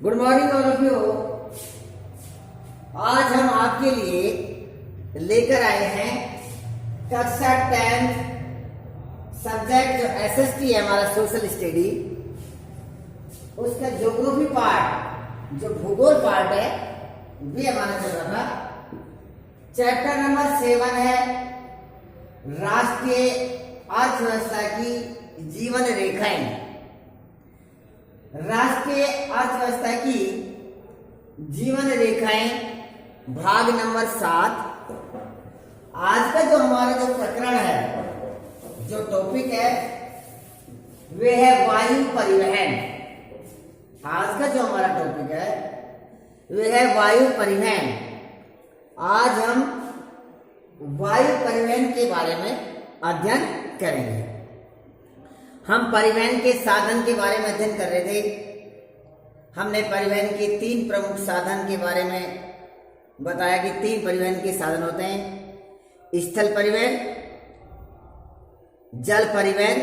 Good morning all of you. आज हम आपके लिए लेकर आए हैं कक्षा 10 सब्जेक्ट जो एसएसटी है हमारा सोशल स्टडी, उसका ज्योग्राफी पार्ट जो भूगोल पार्ट है भी हमारा चल रहा था। चैप्टर नंबर 7 है राष्ट्रीय अर्थव्यवस्था की जीवन रेखाएं। राष्ट्रीय अर्थव्यवस्था की जीवन रेखाएं भाग नंबर 7। आज का जो हमारा जो प्रकरण है, जो टॉपिक है, वे है वायु परिवहन। आज का जो हमारा टॉपिक है वे है वायु परिवहन। आज हम वायु परिवहन के बारे में अध्ययन करेंगे। हम परिवहन के साधन के बारे में अध्ययन कर रहे थे। हमने परिवहन के 3 प्रमुख साधन के बारे में बताया कि 3 परिवहन के साधन होते हैं: स्थल परिवहन, जल परिवहन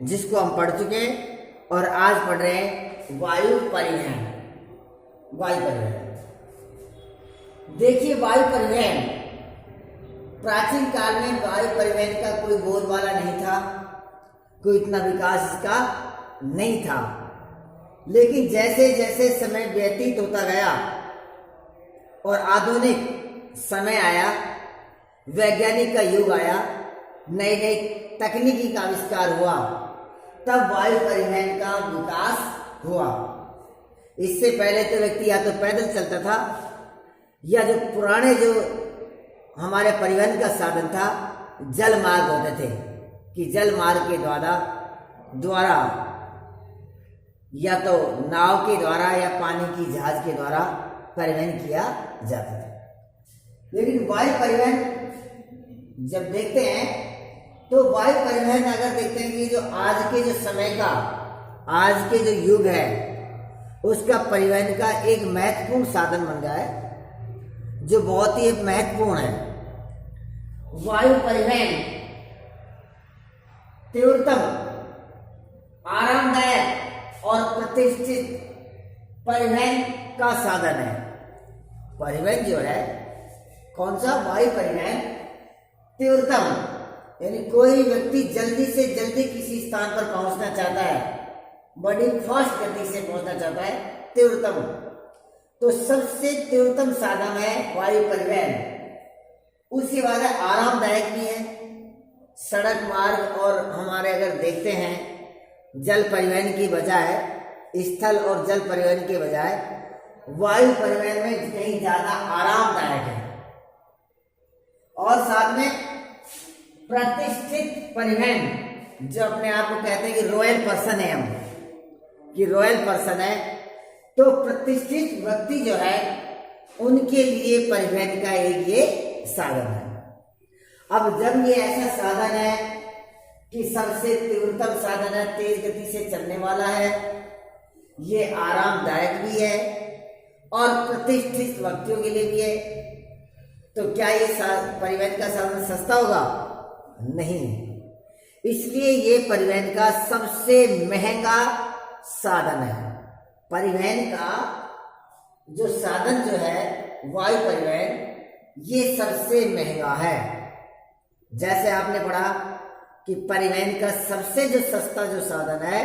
जिसको हम पढ़ चुके हैं, और आज पढ़ रहे हैं वायु परिवहन। वायु परिवहन देखिए, वायु परिवहन प्राचीन काल में वायु परिवहन का कोई बोलबाला नहीं था, कोई इतना विकास इसका नहीं था। लेकिन जैसे जैसे समय व्यतीत होता गया और आधुनिक समय आया, वैज्ञानिक का युग आया, नई नई तकनीकी का आविष्कार हुआ, तब वायु परिवहन का विकास हुआ। इससे पहले तो व्यक्ति या तो पैदल चलता था, या जो पुराने जो हमारे परिवहन का साधन था जल मार्ग होते थे, कि जल मार्ग के द्वारा या तो नाव के द्वारा या पानी की जहाज के द्वारा परिवहन किया जाता था। लेकिन वायु परिवहन जब देखते हैं तो वायु परिवहन अगर देखते हैं कि जो आज के जो समय का, आज के जो युग है, उसका परिवहन का एक महत्वपूर्ण साधन बन गया है, जो बहुत ही महत्वपूर्ण है। वायु परिवहन तीव्रतम, आरामदायक और प्रतिष्ठित परिवहन का साधन है। परिवहन जो है कौन सा? वायु परिवहन तीव्रतम, यानी कोई व्यक्ति जल्दी से जल्दी किसी स्थान पर पहुंचना चाहता है, बड़ी फास्ट गति से पहुंचना चाहता है, तीव्रतम, तो सबसे तीव्रतम साधन है वायु परिवहन। उसके बाद आरामदायक भी है। सड़क मार्ग और हमारे अगर देखते हैं जल परिवहन की बजाय, स्थल और जल परिवहन के बजाय वायु परिवहन में कहीं ज्यादा आरामदायक है। और साथ में प्रतिष्ठित परिवहन, जो अपने आप को कहते हैं कि रॉयल पर्सन है, हम कि रॉयल पर्सन है, तो प्रतिष्ठित व्यक्ति जो है उनके लिए परिवहन का एक ये साधन है। अब जब ये ऐसा साधन है कि सबसे तीव्रतम साधन है, तेज गति से चलने वाला है, ये आरामदायक भी है और प्रतिष्ठित व्यक्तियों के लिए भी है, तो क्या ये परिवहन का साधन सस्ता होगा? नहीं। इसलिए ये परिवहन का सबसे महंगा साधन है। परिवहन का जो साधन जो है वायु परिवहन, ये सबसे महंगा है। जैसे आपने पढ़ा कि परिवहन का सबसे जो सस्ता जो साधन है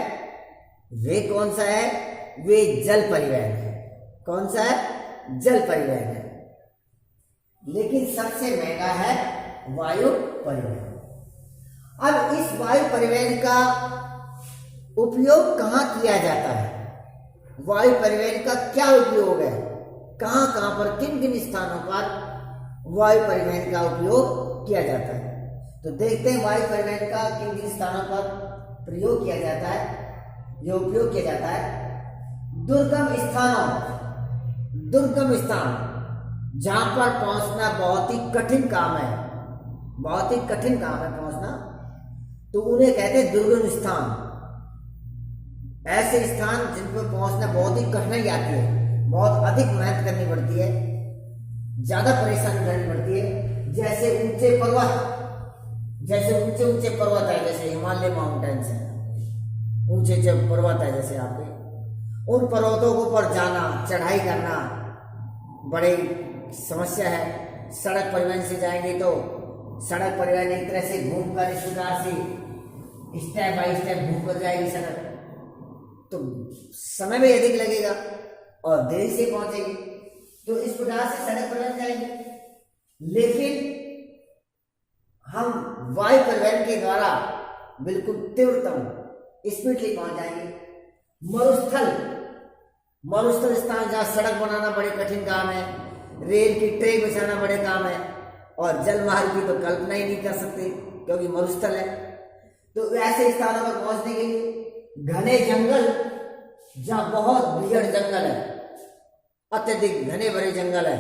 वे कौन सा है? वे जल परिवहन है। कौन सा है? जल परिवहन है। लेकिन सबसे महंगा है वायु परिवहन। अब इस वायु परिवहन का उपयोग कहाँ किया जाता है? वायु परिवहन का क्या उपयोग है? कहाँ कहाँ पर, किन किन स्थानों पर वायु परिवहन का उपयोग किया जाता है? तो देखते हैं वायु परिवहन का किन किन स्थानों पर प्रयोग किया जाता है, जो उपयोग किया जाता है। दुर्गम स्थानों, दुर्गम स्थान जहां पर पहुंचना बहुत ही कठिन काम है, बहुत ही कठिन काम है पहुंचना, तो उन्हें कहते हैं दुर्गम स्थान। ऐसे स्थान जिन पर पहुंचना बहुत ही कठिनाई आती है, बहुत अधिक मेहनत करनी पड़ती है, ज्यादा परेशानी करनी पड़ती है। जैसे ऊंचे पर्वत, जैसे ऊंचे ऊंचे पर्वत है, जैसे हिमालय माउंटेन्स है, ऊंचे पर्वत है जैसे आपके, उन पर्वतों को पर जाना, चढ़ाई करना बड़ी समस्या है। सड़क परिवहन से जाएंगे तो सड़क परिवहन एक तरह से घूमकर, इस प्रकार से स्टेप बाय स्टेप घूमकर जाएगी सड़क, तो समय भी अधिक लगेगा और देरी से पहुंचेगी। तो इस प्रकार से सड़क परिवहन जाएंगे। लेकिन हम वायु परिवहन के द्वारा बिल्कुल तीव्रतम स्पीडली पहुंच जाएंगे। मरुस्थल स्थान जहाँ सड़क बनाना बड़े कठिन काम है, रेल की ट्रैक बिछाना बड़े काम है, और जल मार्ग की तो कल्पना ही नहीं कर सकते क्योंकि मरुस्थल है। तो ऐसे स्थानों पर पहुंचने के लिए घने जंगल, जहाँ बहुत भीड़ जंगल है, अत्यधिक घने भरे जंगल है,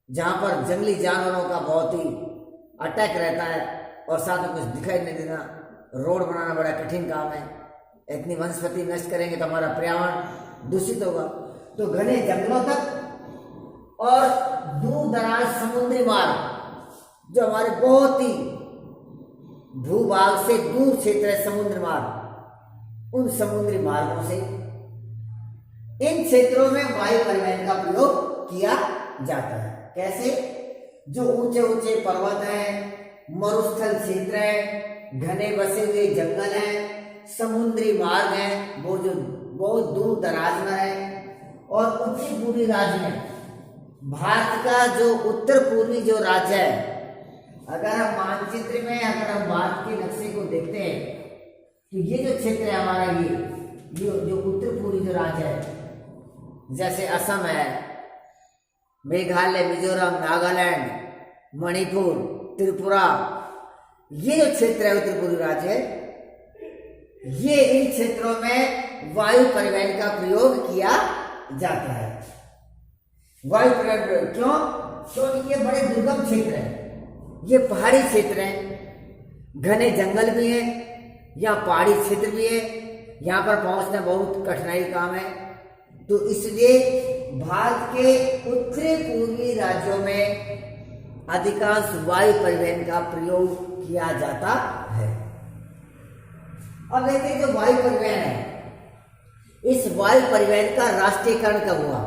जहां पर जंगली जानवरों का बहुत ही अटैक रहता है और साथ में कुछ दिखाई नहीं देना, रोड बनाना बड़ा कठिन काम है। इतनी वनस्पति नष्ट करेंगे तो हमारा पर्यावरण दूषित होगा। तो घने जंगलों तक और दूर दराज समुद्री मार्ग, जो हमारे बहुत ही भूभाग से दूर क्षेत्र है समुद्र मार्ग, उन समुद्री मार्गों से इन क्षेत्रों में वायु परिवहन का प्रयोग किया जाता है। कैसे? जो ऊंचे ऊंचे पर्वत हैं, मरुस्थल क्षेत्र है, घने बसे हुए जंगल हैं, समुद्री मार्ग हैं, वो जो बहुत दूर दराज में है, और उत्तरी पूर्वी राज्य में, भारत का जो उत्तर पूर्वी जो राज्य है, अगर हम मानचित्र में अगर हम भारत के नक्शे को देखते हैं तो ये जो क्षेत्र है हमारा, ये जो उत्तर पूर्वी जो राज्य है, जैसे असम है, मेघालय, मिजोरम, नागालैंड, मणिपुर, त्रिपुरा, ये जो क्षेत्र है उत्तर पूर्वी राज्य है, ये इन क्षेत्रों में वायु परिवहन का प्रयोग किया जाता है। वायु परिवहन क्यों? क्योंकि ये बड़े दुर्गम क्षेत्र है, ये पहाड़ी क्षेत्र है, घने जंगल भी है, यहाँ पहाड़ी क्षेत्र भी है, यहाँ पर पहुंचना बहुत कठिनाई काम है। तो इसलिए भारत के उत्तरी पूर्वी राज्यों में अधिकांश वायु परिवहन का प्रयोग किया जाता है। अब देखिए जो वायु परिवहन है, इस वायु परिवहन का राष्ट्रीयकरण कब हुआ?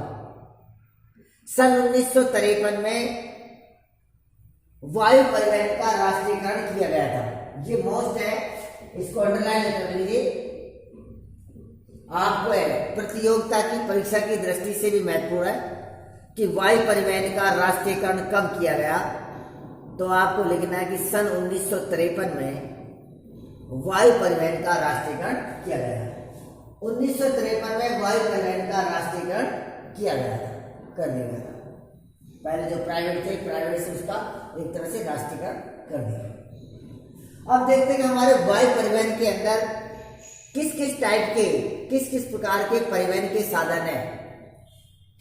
सन 1953 में वायु परिवहन का राष्ट्रीयकरण किया गया था। ये मोस्ट है, इसको अंडरलाइन कर लीजिए। आपको प्रतियोगिता की परीक्षा की दृष्टि से भी महत्वपूर्ण है कि वायु परिवहन का राष्ट्रीयकरण कब किया गया। तो आपको लिखना है कि सन 1953 में वायु परिवहन का राष्ट्रीयकरण किया गया। 1953 में वायु परिवहन का राष्ट्रीयकरण किया गया था, कर दिया गया था। पहले जो प्राइवेट थे, प्राइवेट से उसका एक तरह से राष्ट्रीयकरण कर दिया। अब देखते हैं कि हमारे वायु परिवहन के अंदर किस किस टाइप के, किस किस प्रकार के परिवहन के साधन है।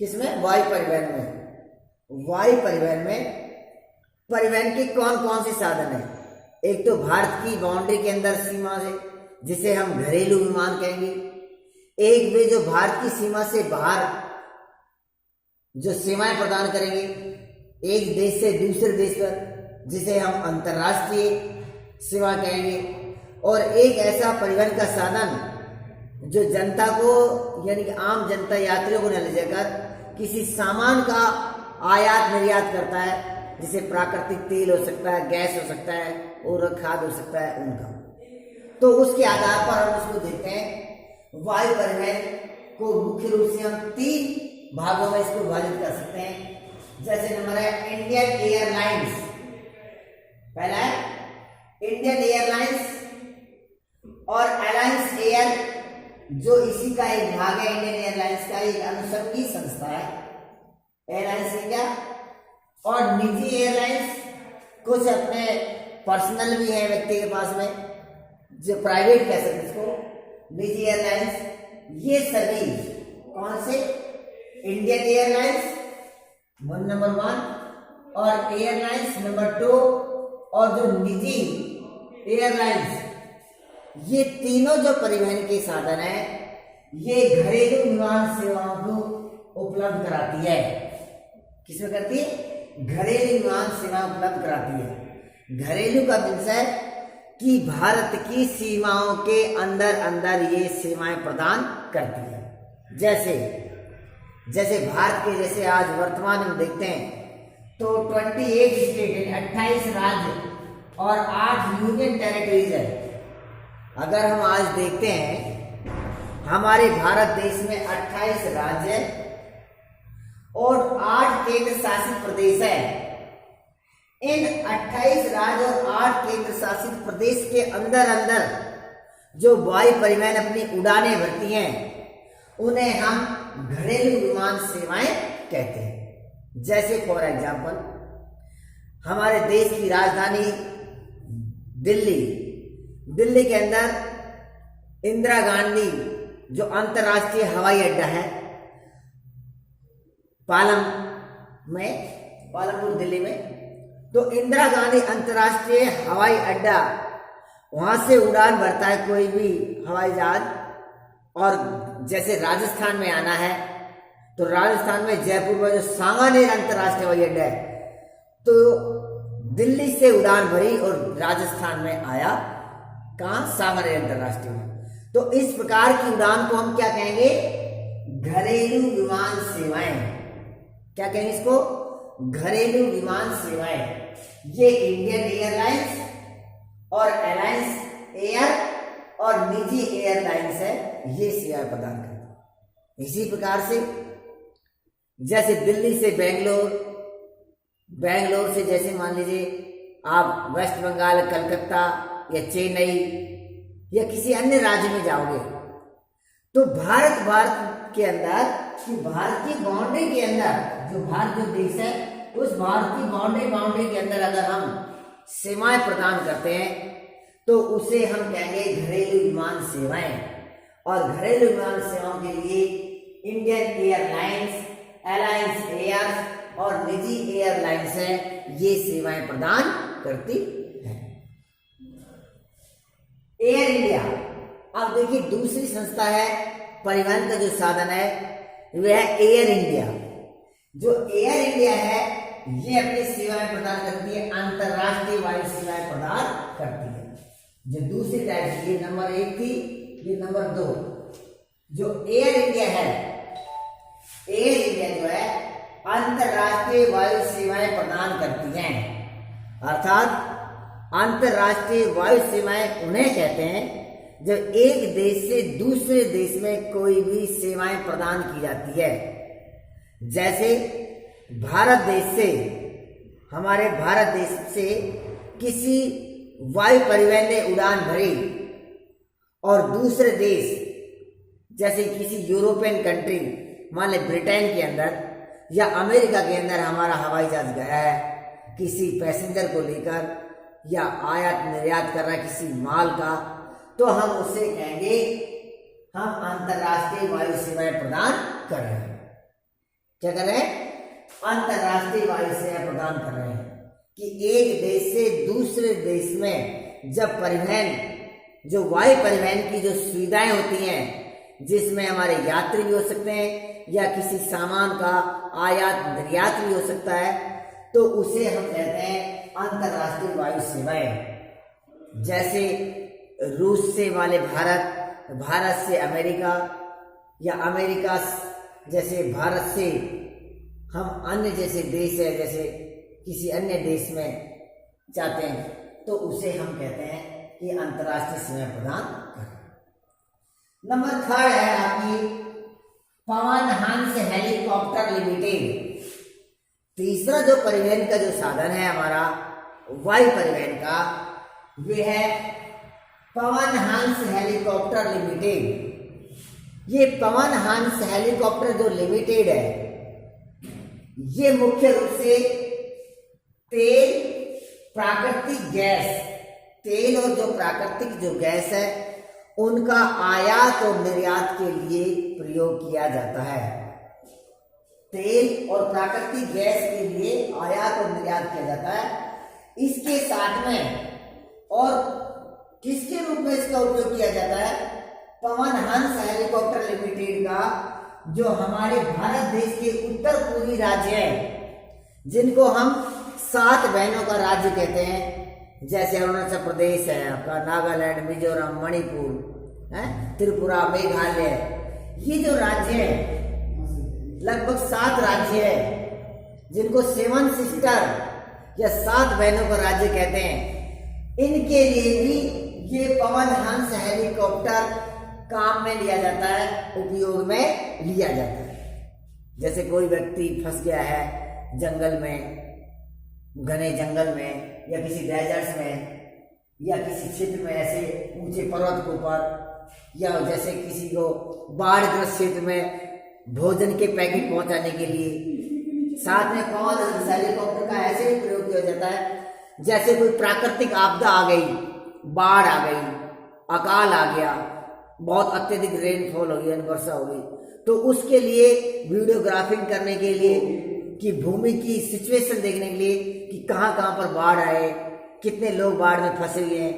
किसमें? वायु परिवहन में। वायु परिवहन में परिवहन के कौन कौन से साधन है? एक तो भारत की बाउंड्री के अंदर सीमा से, जिसे हम घरेलू विमान कहेंगे। एक वे जो भारत की सीमा से बाहर जो सेवाएं प्रदान करेंगे एक देश से दूसरे देश पर, जिसे हम अंतर्राष्ट्रीय सेवा कहेंगे। और एक ऐसा परिवहन का साधन जो जनता को, यानी कि आम जनता यात्रियों को न ले जाकर किसी सामान का आयात निर्यात करता है, जिसे प्राकृतिक तेल हो सकता है, गैस हो सकता है और खाद हो सकता है उनका। तो उसके आधार पर हम उसको देखते हैं। वायु परिवहन को मुख्य रूप से हम 3 भागों में इसको विभाजित कर सकते हैं। जैसे नंबर है इंडियन एयरलाइंस। पहला है इंडियन एयरलाइंस और अलायंस एयर, जो इसी का एक भाग है। इंडियन एयरलाइंस का एक अनुषंगी संस्था है एयरलाइंस इंडिया। और निजी एयरलाइंस, कुछ अपने पर्सनल भी है व्यक्ति के पास में, जो प्राइवेट कह सकते इसको, निजी एयरलाइंस। ये सभी कौन से? इंडियन एयरलाइंस नंबर 1 और एयरलाइंस नंबर 2 और जो निजी एयरलाइंस, ये तीनों जो परिवहन के साधन है, ये घरेलू विमान सेवाओं को उपलब्ध कराती है। किसमें करती है? घरेलू विमान सेवा उपलब्ध कराती है। घरेलू का मीन्स है कि भारत की सीमाओं के अंदर अंदर ये सेवाएं प्रदान करती है। जैसे जैसे भारत के जैसे आज वर्तमान में देखते हैं तो 28 स्टेट, 28 राज्य और 8 यूनियन टेरिटरीज है। अगर हम आज देखते हैं हमारे भारत देश में 28 राज्य और 8 केंद्र शासित प्रदेश है। इन 28 राज्य और 8 केंद्र शासित प्रदेश के अंदर अंदर जो वायु परिवहन अपनी उड़ानें भरती हैं उन्हें हम घरेलू विमान सेवाएं कहते हैं। जैसे फॉर एग्जाम्पल हमारे देश की राजधानी दिल्ली के अंदर इंदिरा गांधी जो अंतर्राष्ट्रीय हवाई अड्डा है पालमपुर दिल्ली में, तो इंदिरा गांधी अंतर्राष्ट्रीय हवाई अड्डा, वहां से उड़ान भरता है कोई भी हवाई जहाज। और जैसे राजस्थान में आना है तो राजस्थान में जयपुर में जो सांगानेर अंतर्राष्ट्रीय हवाई अड्डा है, तो दिल्ली से उड़ान भरी और राजस्थान में आया, कहाँ, सांगानेर अंतर्राष्ट्रीय में। तो इस प्रकार की उड़ान को हम क्या कहेंगे, घरेलू विमान सेवाएं। क्या कहेंगे इसको, घरेलू विमान सेवाएं। ये इंडियन एयरलाइंस और अलायंस एयर और निजी एयरलाइंस है, ये सेवाएं प्रदान करते हैं। इसी प्रकार से जैसे दिल्ली से बेंगलोर से जैसे मान लीजिए आप वेस्ट बंगाल, कलकत्ता या चेन्नई या किसी अन्य राज्य में जाओगे, तो भारत के अंदर, भारतीय बाउंड्री के अंदर, जो भारत जो देश है उस भारतीय बाउंड्री के अंदर अगर हम सेवाएं प्रदान करते हैं तो उसे हम कहेंगे घरेलू विमान सेवाएं। और घरेलू विमान सेवाओं के लिए इंडियन एयरलाइंस, अलायंस एयर और निजी एयरलाइंस है, ये सेवाएं प्रदान करती है। एयर इंडिया, अब देखिए दूसरी संस्था है परिवहन का जो साधन है वह है एयर इंडिया। जो एयर इंडिया है ये अपनी सेवाएं प्रदान करती है, अंतरराष्ट्रीय वायु सेवाएं प्रदान करती है। जो दूसरी टाइप, ये नंबर 1 थी, ये नंबर 2। जो एयर इंडिया है, एयर इंडिया जो है अंतरराष्ट्रीय वायु सेवाएं प्रदान करती हैं। अर्थात अंतरराष्ट्रीय वायु सेवाएं उन्हें कहते हैं जब एक देश से दूसरे देश में कोई भी सेवाएं प्रदान की जाती है। जैसे भारत देश से, हमारे भारत देश से किसी वायु परिवहन ने उड़ान भरी और दूसरे देश जैसे किसी यूरोपियन कंट्री, मान ले ब्रिटेन के अंदर या अमेरिका के अंदर हमारा हवाई जहाज गया है किसी पैसेंजर को लेकर या आयात निर्यात कर रहा है किसी माल का, तो हम उसे कहेंगे हम अंतरराष्ट्रीय वायु सेवाएं प्रदान कर रहे हैं। क्या कर रहे हैं, अंतरराष्ट्रीय वायु सेवाएं प्रदान कर रहे हैं। कि एक देश से दूसरे देश में जब परिवहन, जो वायु परिवहन की जो सुविधाएं होती हैं, जिसमें हमारे यात्री भी हो सकते हैं या किसी सामान का आयात निर्यात भी हो सकता है, तो उसे हम कहते हैं अंतरराष्ट्रीय वायु सेवाएं। जैसे रूस से वाले भारत से अमेरिका, या अमेरिका जैसे भारत से हम अन्य जैसे देश है, जैसे किसी अन्य देश में जाते हैं, तो उसे हम कहते हैं कि अंतरराष्ट्रीय सेवाएं प्रदान कर। नंबर 3 है आपकी पवन हंस हेलीकॉप्टर लिमिटेड। तीसरा जो परिवहन का जो साधन है हमारा वायु परिवहन का, वह है पवन हंस हेलीकॉप्टर लिमिटेड। ये पवन हंस हेलीकॉप्टर जो लिमिटेड है, ये मुख्य रूप से तेल, प्राकृतिक गैस, तेल और जो प्राकृतिक जो गैस है उनका आयात और निर्यात के लिए प्रयोग किया जाता है। तेल और प्राकृतिक गैस के लिए आयात और निर्यात किया जाता है। इसके साथ में और किसके रूप में इसका उपयोग किया जाता है, पवन हंस हेलीकॉप्टर लिमिटेड का, जो हमारे भारत देश के उत्तर पूर्वी राज्य है जिनको हम 7 बहनों का राज्य कहते हैं, जैसे अरुणाचल प्रदेश है आपका, नागालैंड, मिजोरम, मणिपुर है, त्रिपुरा, मेघालय, ये जो राज्य है, लगभग 7 राज्य है जिनको 7 सिस्टर या 7 बहनों का राज्य कहते हैं। इनके लिए भी ये पवन हंस हेलीकॉप्टर काम में लिया जाता है, उपयोग में लिया जाता है। जैसे कोई व्यक्ति फंस गया है जंगल में, घने जंगल में, या किसी डेजर्ट में, या किसी क्षेत्र में, ऐसे ऊंचे पर्वत के ऊपर, या जैसे किसी को बाढ़ग्रस्त क्षेत्र में भोजन के पैकेट पहुंचाने के लिए साथ में पवन हंस हेलीकॉप्टर का ऐसे ही प्रयोग किया जाता है। जैसे कोई प्राकृतिक आपदा आ गई, बाढ़ आ गई, अकाल आ गया, बहुत अत्यधिक रेनफॉल हो गई, वर्षा हो गई, तो उसके लिए वीडियोग्राफिंग करने के लिए, कि भूमि की सिचुएशन देखने के लिए कि कहाँ कहाँ पर बाढ़ आए, कितने लोग बाढ़ में फंसे हुए हैं,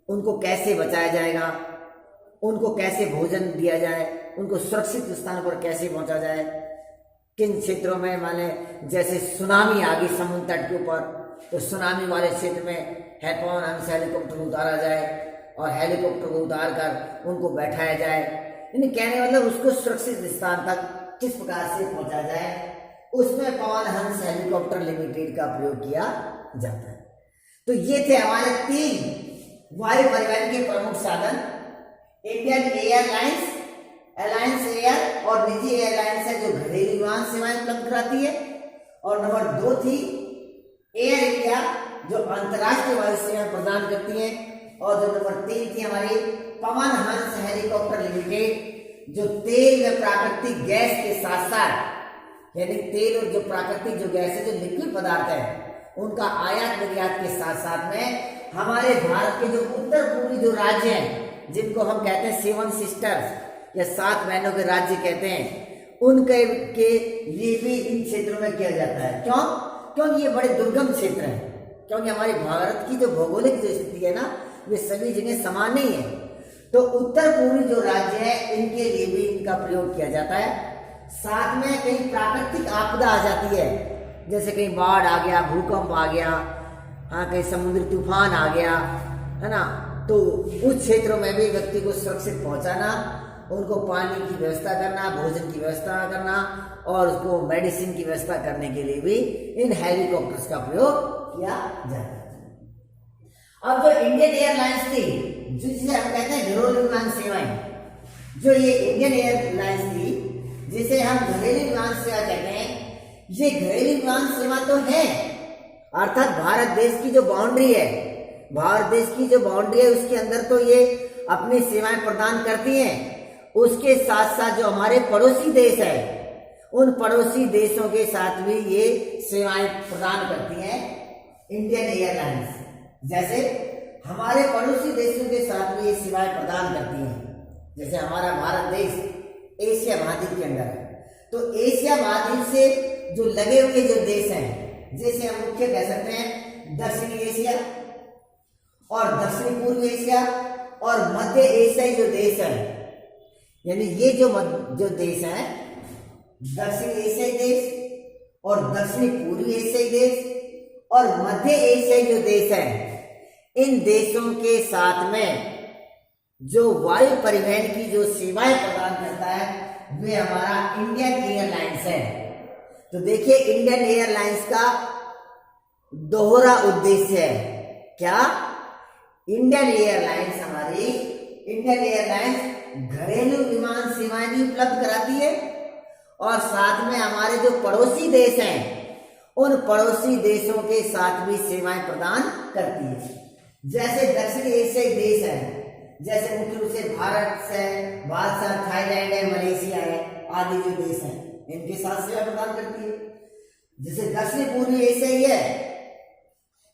उनको कैसे बचाया जाएगा, उनको कैसे भोजन दिया जाए, उनको सुरक्षित स्थान पर कैसे पहुंचा जाए, किन क्षेत्रों में माने जैसे सुनामी आ गई समुद्र तट के ऊपर, तो सुनामी वाले क्षेत्र में पवन हंस हेलीकॉप्टर उतारा जाए और हेलीकॉप्टर को उतार कर उनको बैठाया जाए। यानी कहने मतलब उसको सुरक्षित स्थान तक किस प्रकार से पहुंचा जाए, उसमें पवन हंस हेलीकॉप्टर लिमिटेड का प्रयोग किया जाता है। तो ये थे हमारे 3 वायु परिवहन के प्रमुख साधन, इंडियन एयरलाइंस, अलायंस एयर और निजी एयरलाइंस है जो घरेलू विमान सेवाएं उपलब्ध कराती है, और नंबर 2 थी एयर इंडिया जो अंतर्राष्ट्रीय वायु सेवाएं प्रदान करती है, और जो नंबर 3 थी हमारी पवन हंस हेलीकॉप्टर लिमिटेड जो तेल व प्राकृतिक गैस के साथ साथ, यानी तेल और जो प्राकृतिक जो गैस है, जो लिक्विड पदार्थ है, उनका आयात निर्यात के साथ साथ में हमारे भारत के जो उत्तर पूर्वी जो राज्य हैं, जिनको हम कहते हैं 7 सिस्टर्स या 7 बहनों के राज्य कहते हैं, उनके के लिए भी इन क्षेत्रों में किया जाता है। क्यों? क्योंकि ये बड़े दुर्गम क्षेत्र हैं, क्योंकि हमारे भारत की जो भौगोलिक जो स्थिति है ना, वे सभी जगह समान नहीं है। तो उत्तर पूर्वी जो राज्य है, इनके लिए भी इनका प्रयोग किया जाता है। साथ में कहीं प्राकृतिक आपदा आ जाती है, जैसे कहीं बाढ़ आ गया, भूकंप आ गया, हाँ कहीं समुद्री तूफान आ गया, है ना, तो उस क्षेत्रों में भी व्यक्ति को सुरक्षित पहुंचाना, उनको पानी की व्यवस्था करना, भोजन की व्यवस्था करना और उसको मेडिसिन की व्यवस्था करने के लिए भी इन हेलीकॉप्टर्स का प्रयोग किया जाता है। अब जो इंडियन एयरलाइंस थी, जिसे हम कहते हैं घरेलू विमान सेवाएं, जो ये इंडियन एयरलाइंस थी जिसे हम घरेलू विमान सेवा कहते हैं, ये घरेलू विमान सेवा तो है, अर्थात भारत देश की जो बाउंड्री है, भारत देश की जो बाउंड्री है उसके अंदर तो ये अपनी सेवाएं प्रदान करती हैं। उसके साथ साथ जो हमारे पड़ोसी देश है, उन पड़ोसी देशों के साथ भी ये सेवाएं प्रदान करती हैं इंडियन एयरलाइंस। जैसे हमारे पड़ोसी देशों के साथ भी ये सेवाएं प्रदान करती हैं। जैसे हमारा भारत देश एशिया महाद्वीप के अंदर है, तो एशिया महाद्वीप से जो लगे हुए जो देश हैं, जैसे हम मुख्य कह सकते हैं दक्षिणी एशिया और दक्षिणी पूर्व एशिया और मध्य एशियाई जो देश है, यानी ये जो देश है, दक्षिणी एशियाई देश और दक्षिणी पूर्वी एशियाई देश और मध्य एशियाई जो देश है, इन देशों के साथ में जो वायु परिवहन की जो सेवाएं प्रदान करता है, वे हमारा इंडियन एयरलाइंस है। तो देखिए इंडियन एयरलाइंस का दोहरा उद्देश्य है। क्या? इंडियन एयरलाइंस हमारी इंडियन एयरलाइंस घरेलू विमान सेवाएं भी उपलब्ध कराती है और साथ में हमारे जो पड़ोसी देश हैं, उन पड़ोसी देशों के साथ भी सेवाएं प्रदान करती है। जैसे दक्षिणी एशियाई देश है, जैसे मुख्य रूप से भारत से थाईलैंड है, मलेशिया है, आदि जो देश हैं, इनके साथ सेवा प्रदान करती है। जैसे दक्षिण पूर्वी एशियाई है,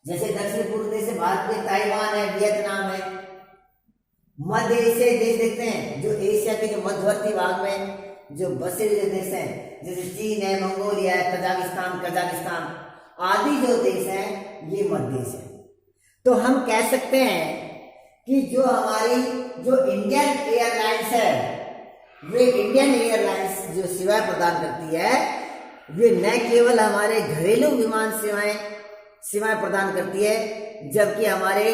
जैसे दक्षिण पूर्व देश भारत में ताइवान है, वियतनाम है। मध्य एशियाई देश देखते हैं, जो एशिया के जो मध्यवर्ती भाग में जो बसे हुए देश हैं, जैसे चीन है, मंगोलिया है, कजाकिस्तान आदि जो देश हैं, ये मध्य देश है। तो हम कह सकते हैं कि जो हमारी जो इंडियन एयरलाइंस है, वे इंडियन एयरलाइंस जो सेवा प्रदान करती है, वे न केवल हमारे घरेलू विमान सेवाएं प्रदान करती है, जबकि हमारे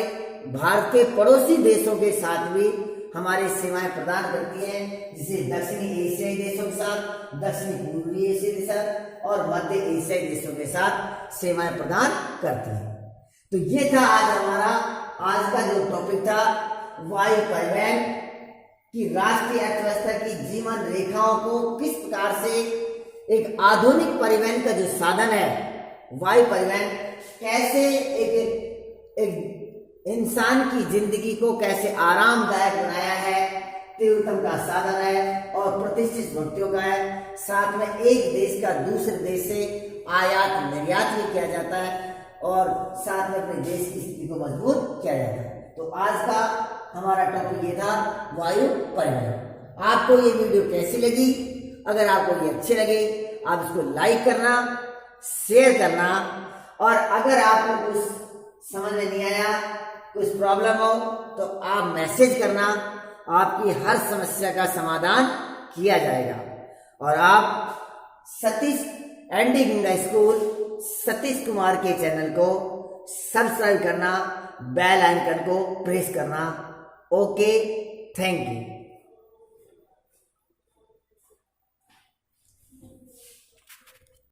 भारत के पड़ोसी देशों के साथ भी हमारी सेवाएं प्रदान करती हैं, जिसे दक्षिणी एशियाई देशों के साथ, दक्षिणी पूर्वी एशिया के साथ और मध्य एशियाई देशों के साथ सेवाएं प्रदान करती हैं। तो ये था आज हमारा आज का जो टॉपिक था, वायु परिवहन की राष्ट्रीय अर्थव्यवस्था की जीवन रेखाओं को किस प्रकार से एक आधुनिक परिवहन का जो साधन है वायु परिवहन कैसे एक इंसान की जिंदगी को कैसे आरामदायक बनाया है, तीव्रतम का साधन है और प्रतिष्ठित व्यक्तियों का है। साथ में एक देश का दूसरे देश से आयात निर्यात भी किया जाता है और साथ में अपने देश की स्थिति को मजबूत किया जाता है। तो आज का हमारा टॉपिक ये था वायु परिवहन। आपको ये वीडियो कैसी लगी? अगर आपको ये अच्छी लगे आप इसको लाइक करना, शेयर करना और अगर आपको कुछ समझ में नहीं आया, कुछ प्रॉब्लम हो तो आप मैसेज करना, आपकी हर समस्या का समाधान किया जाएगा। और आप सतीश एनडी गंगा स्कूल सतीश कुमार के चैनल को सब्सक्राइब करना, बेल आइकन को प्रेस करना। Okay, thank you.